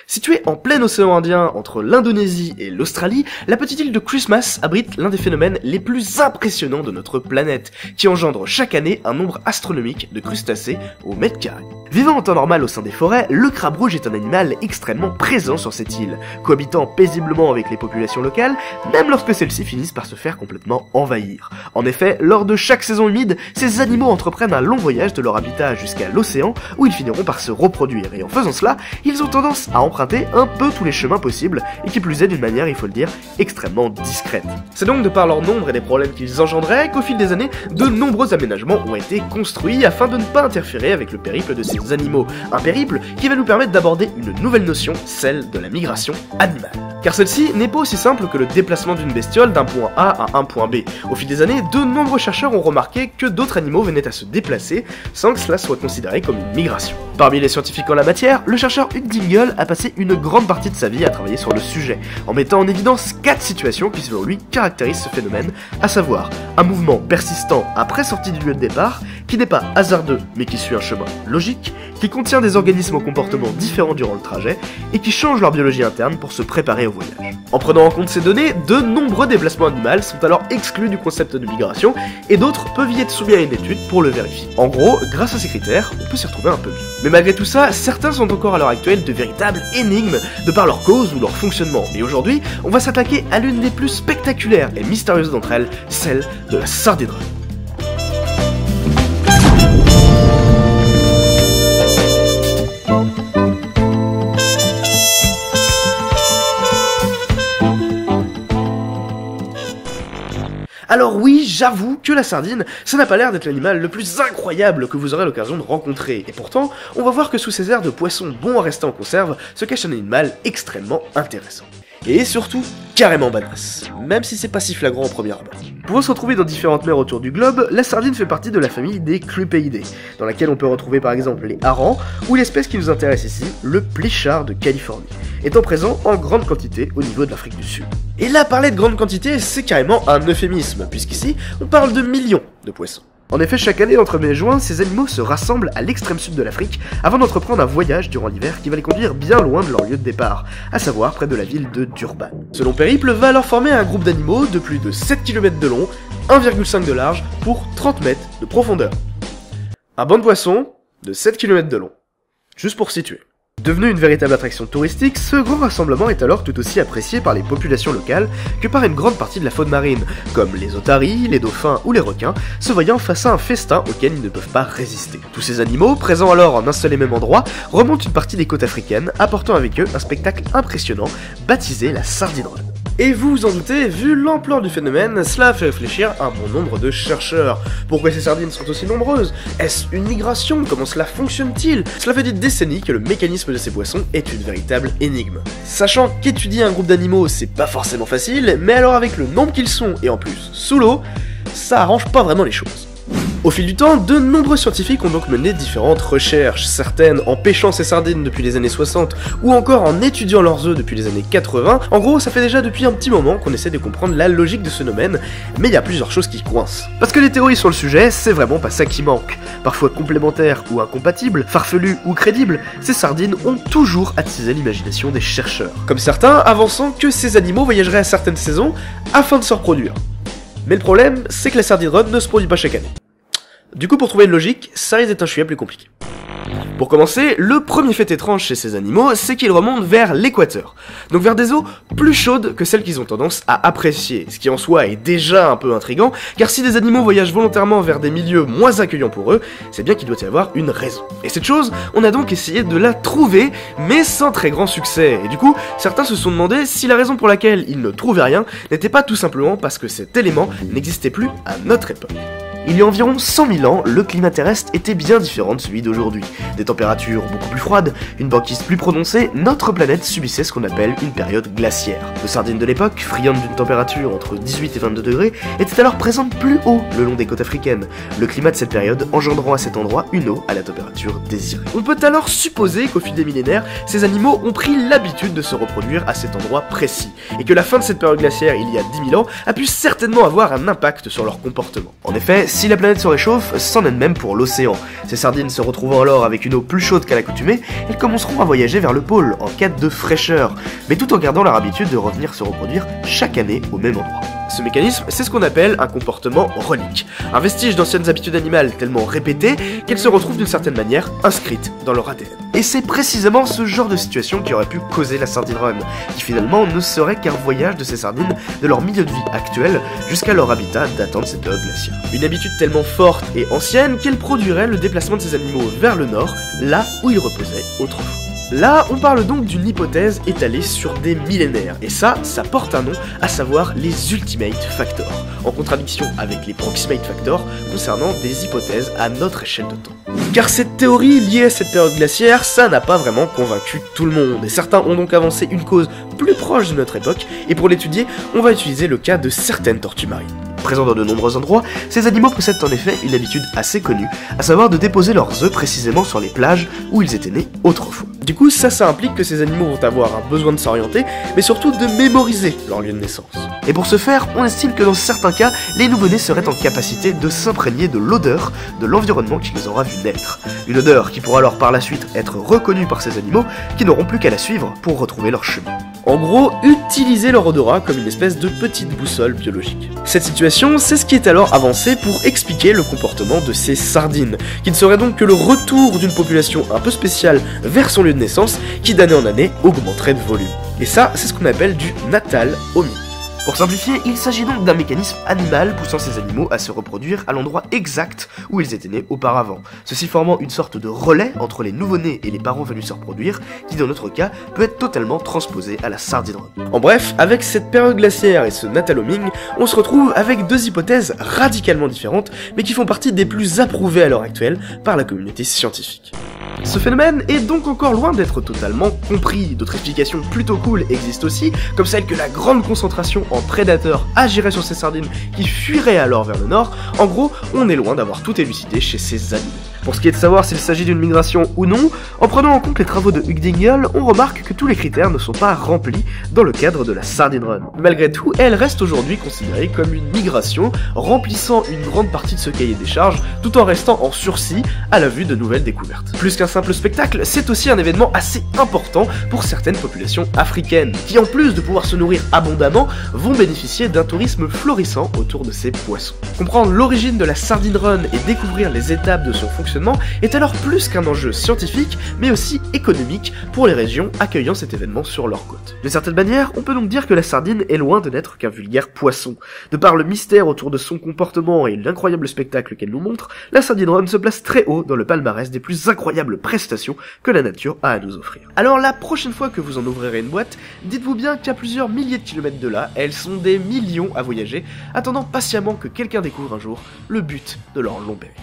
Située en plein océan Indien entre l'Indonésie et l'Australie, la petite île de Christmas abrite l'un des phénomènes les plus impressionnants de notre planète, qui engendre chaque année un nombre astronomique de crustacés au mètre carré. Vivant en temps normal au sein des forêts, le crabe rouge est un animal extrêmement présent sur cette île, cohabitant paisiblement avec les populations locales, même lorsque celles-ci finissent par se faire complètement envahir. En effet, lors de chaque saison humide, ces animaux entreprennent un long voyage de leur habitat jusqu'à l'océan, où ils finiront par se reproduire, et en faisant cela, ils ont tendance à emprunter un peu tous les chemins possibles, et qui plus est d'une manière, il faut le dire, extrêmement discrète. C'est donc de par leur nombre et des problèmes qu'ils engendraient qu'au fil des années, de nombreux aménagements ont été construits afin de ne pas interférer avec le périple de ces animaux. Un périple qui va nous permettre d'aborder une nouvelle notion, celle de la migration animale. Car celle-ci n'est pas aussi simple que le déplacement d'une bestiole d'un point A à un point B. Au fil des années, de nombreux chercheurs ont remarqué que d'autres animaux venaient à se déplacer sans que cela soit considéré comme une migration. Parmi les scientifiques en la matière, le chercheur Hugh Dingle a passé une grande partie de sa vie à travailler sur le sujet, en mettant en évidence 4 situations qui selon lui caractérisent ce phénomène, à savoir un mouvement persistant après sortie du lieu de départ, qui n'est pas hasardeux mais qui suit un chemin logique, qui contient des organismes au comportement différent durant le trajet, et qui changent leur biologie interne pour se préparer au voyage. En prenant en compte ces données, de nombreux déplacements animaux sont alors exclus du concept de migration, et d'autres peuvent y être soumis à une étude pour le vérifier. En gros, grâce à ces critères, on peut s'y retrouver un peu mieux. Mais malgré tout ça, certains sont encore à l'heure actuelle de véritables énigmes de par leur cause ou leur fonctionnement, et aujourd'hui, on va s'attaquer à l'une des plus spectaculaires et mystérieuses d'entre elles, celle de la sardine. Alors oui, j'avoue que la sardine, ça n'a pas l'air d'être l'animal le plus incroyable que vous aurez l'occasion de rencontrer, et pourtant, on va voir que sous ces airs de poisson bon à rester en conserve, se cache un animal extrêmement intéressant. Et surtout, carrément badass, même si c'est pas si flagrant au premier abord. Pouvant se retrouver dans différentes mers autour du globe, la sardine fait partie de la famille des Clupeidae, dans laquelle on peut retrouver par exemple les harengs, ou l'espèce qui nous intéresse ici, le pléchard de Californie, étant présent en grande quantité au niveau de l'Afrique du Sud. Et là, parler de grande quantité, c'est carrément un euphémisme, puisqu'ici, on parle de millions de poissons. En effet, chaque année, entre mai et juin, ces animaux se rassemblent à l'extrême sud de l'Afrique avant d'entreprendre un voyage durant l'hiver qui va les conduire bien loin de leur lieu de départ, à savoir près de la ville de Durban. Ce long périple va alors former un groupe d'animaux de plus de 7 km de long, 1,5 de large pour 30 mètres de profondeur. Un banc de poissons de 7 km de long, juste pour situer. Devenu une véritable attraction touristique, ce grand rassemblement est alors tout aussi apprécié par les populations locales que par une grande partie de la faune marine, comme les otaries, les dauphins ou les requins, se voyant face à un festin auquel ils ne peuvent pas résister. Tous ces animaux, présents alors en un seul et même endroit, remontent une partie des côtes africaines, apportant avec eux un spectacle impressionnant, baptisé la Sardine Run. Et vous vous en doutez, vu l'ampleur du phénomène, cela fait réfléchir un bon nombre de chercheurs. Pourquoi ces sardines sont aussi nombreuses? Est-ce une migration? Comment cela fonctionne-t-il? Cela fait des décennies que le mécanisme de ces poissons est une véritable énigme. Sachant qu'étudier un groupe d'animaux, c'est pas forcément facile, mais alors avec le nombre qu'ils sont, et en plus sous l'eau, ça arrange pas vraiment les choses. Au fil du temps, de nombreux scientifiques ont donc mené différentes recherches, certaines en pêchant ces sardines depuis les années 60, ou encore en étudiant leurs œufs depuis les années 80. En gros, ça fait déjà depuis un petit moment qu'on essaie de comprendre la logique de ce phénomène, mais il y a plusieurs choses qui coincent. Parce que les théories sur le sujet, c'est vraiment pas ça qui manque. Parfois complémentaires ou incompatibles, farfelues ou crédibles, ces sardines ont toujours attisé l'imagination des chercheurs. Comme certains avançant que ces animaux voyageraient à certaines saisons afin de se reproduire. Mais le problème, c'est que la sardine run ne se produit pas chaque année. Du coup, pour trouver une logique, ça risque d'être un chouïa plus compliqué. Pour commencer, le premier fait étrange chez ces animaux, c'est qu'ils remontent vers l'équateur, donc vers des eaux plus chaudes que celles qu'ils ont tendance à apprécier, ce qui en soi est déjà un peu intriguant, car si des animaux voyagent volontairement vers des milieux moins accueillants pour eux, c'est bien qu'il doit y avoir une raison. Et cette chose, on a donc essayé de la trouver, mais sans très grand succès, et du coup, certains se sont demandé si la raison pour laquelle ils ne trouvaient rien n'était pas tout simplement parce que cet élément n'existait plus à notre époque. Il y a environ 100 000 ans, le climat terrestre était bien différent de celui d'aujourd'hui. Des températures beaucoup plus froides, une banquise plus prononcée, notre planète subissait ce qu'on appelle une période glaciaire. Nos sardines de l'époque, friandes d'une température entre 18 et 22 degrés, étaient alors présentes plus haut le long des côtes africaines, le climat de cette période engendrant à cet endroit une eau à la température désirée. On peut alors supposer qu'au fil des millénaires, ces animaux ont pris l'habitude de se reproduire à cet endroit précis, et que la fin de cette période glaciaire il y a 10 000 ans a pu certainement avoir un impact sur leur comportement. En effet, Si la planète se réchauffe, c'en est de même pour l'océan. Ces sardines se retrouvant alors avec une eau plus chaude qu'à l'accoutumée, elles commenceront à voyager vers le pôle en quête de fraîcheur, mais tout en gardant leur habitude de revenir se reproduire chaque année au même endroit. Ce mécanisme, c'est ce qu'on appelle un comportement relique, un vestige d'anciennes habitudes animales tellement répétées qu'elles se retrouvent d'une certaine manière inscrites dans leur ADN. Et c'est précisément ce genre de situation qui aurait pu causer la Sardine Run, qui finalement ne serait qu'un voyage de ces sardines de leur milieu de vie actuel jusqu'à leur habitat datant de cette période glaciaire. Une habitude tellement forte et ancienne qu'elle produirait le déplacement de ces animaux vers le nord, là où ils reposaient autrefois. Là, on parle donc d'une hypothèse étalée sur des millénaires, et ça porte un nom, à savoir les Ultimate Factors, en contradiction avec les Proximate Factors concernant des hypothèses à notre échelle de temps. Car cette théorie liée à cette période glaciaire, ça n'a pas vraiment convaincu tout le monde, et certains ont donc avancé une cause plus proche de notre époque, et pour l'étudier, on va utiliser le cas de certaines tortues marines. Présents dans de nombreux endroits, ces animaux possèdent en effet une habitude assez connue, à savoir de déposer leurs œufs précisément sur les plages où ils étaient nés autrefois. Du coup, ça implique que ces animaux vont avoir un besoin de s'orienter, mais surtout de mémoriser leur lieu de naissance. Et pour ce faire, on estime que dans certains cas, les nouveau-nés seraient en capacité de s'imprégner de l'odeur de l'environnement qui les aura vus naître. Une odeur qui pourra alors par la suite être reconnue par ces animaux, qui n'auront plus qu'à la suivre pour retrouver leur chemin. En gros, utiliser leur odorat comme une espèce de petite boussole biologique. Cette situation, c'est ce qui est alors avancé pour expliquer le comportement de ces sardines, qui ne serait donc que le retour d'une population un peu spéciale vers son lieu de naissance, qui d'année en année augmenterait de volume. Et ça, c'est ce qu'on appelle du natal homing. Pour simplifier, il s'agit donc d'un mécanisme animal poussant ces animaux à se reproduire à l'endroit exact où ils étaient nés auparavant, ceci formant une sorte de relais entre les nouveau-nés et les parents venus se reproduire, qui dans notre cas peut être totalement transposé à la Sardine Run. En bref, avec cette période glaciaire et ce natal homing, on se retrouve avec deux hypothèses radicalement différentes, mais qui font partie des plus approuvées à l'heure actuelle par la communauté scientifique. Ce phénomène est donc encore loin d'être totalement compris. D'autres explications plutôt cool existent aussi, comme celle que la grande concentration en prédateurs agirait sur ces sardines qui fuiraient alors vers le nord. En gros, on est loin d'avoir tout élucidé chez ces animaux. Pour ce qui est de savoir s'il s'agit d'une migration ou non, en prenant en compte les travaux de Hugh Dingle, on remarque que tous les critères ne sont pas remplis dans le cadre de la Sardine Run. Malgré tout, elle reste aujourd'hui considérée comme une migration, remplissant une grande partie de ce cahier des charges, tout en restant en sursis à la vue de nouvelles découvertes. Plus qu'un simple spectacle, c'est aussi un événement assez important pour certaines populations africaines, qui en plus de pouvoir se nourrir abondamment, vont bénéficier d'un tourisme florissant autour de ces poissons. Comprendre l'origine de la Sardine Run et découvrir les étapes de son fonctionnement est alors plus qu'un enjeu scientifique, mais aussi économique pour les régions accueillant cet événement sur leur côte. D'une certaine manière, on peut donc dire que la sardine est loin de n'être qu'un vulgaire poisson. De par le mystère autour de son comportement et l'incroyable spectacle qu'elle nous montre, la Sardine Run se place très haut dans le palmarès des plus incroyables prestations que la nature a à nous offrir. Alors la prochaine fois que vous en ouvrirez une boîte, dites-vous bien qu'à plusieurs milliers de kilomètres de là, elles sont des millions à voyager, attendant patiemment que quelqu'un découvre un jour le but de leur long périple.